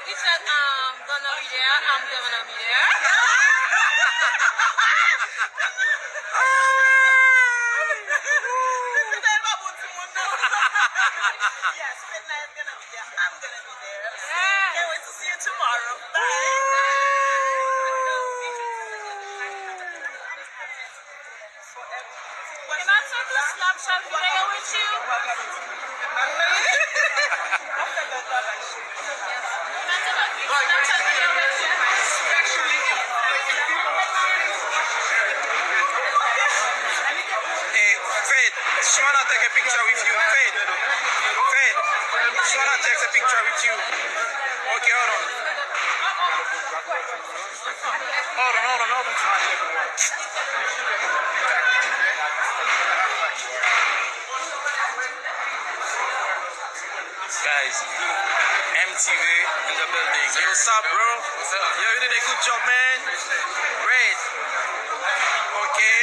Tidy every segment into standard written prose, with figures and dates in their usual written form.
He said, gonna be there. I'm gonna be there. Yes, Midnight gonna be there. I'm gonna be there. Yeah. Can't wait to see you tomorrow. Bye. Can I take a Snapchat video with you? Hey, Fred, she wanna take a picture with you. Fred, she wanna take a picture with you. Okay, hold on. Hold on. Guys, MTV in the building. Hey, what's up, bro? What's up? Yo, you did a good job, man. Great. Okay.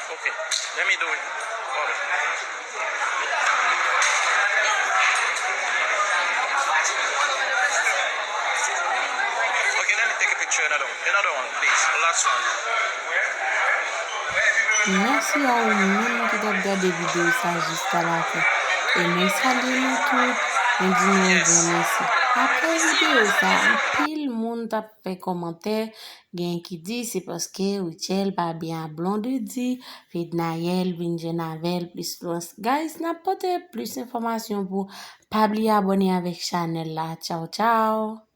Okay, let me do it. Hold on. Okay, let me take a picture. Another one, please. The last one. Merci à vous-même qui avez regardé vidéo ça jusqu'à la fin. Et moi, salut nous toutes. On dit nous un grand merci. Après vidéo ça, pile monde a fait commentaire. Gen qui dit c'est parce que Richel pas bien blanc de dit. Fait Nayel, Vinjenavel, plus France. Guys, n'apportez plus d'informations pour pas oublier abonner avec channel là. Ciao, ciao.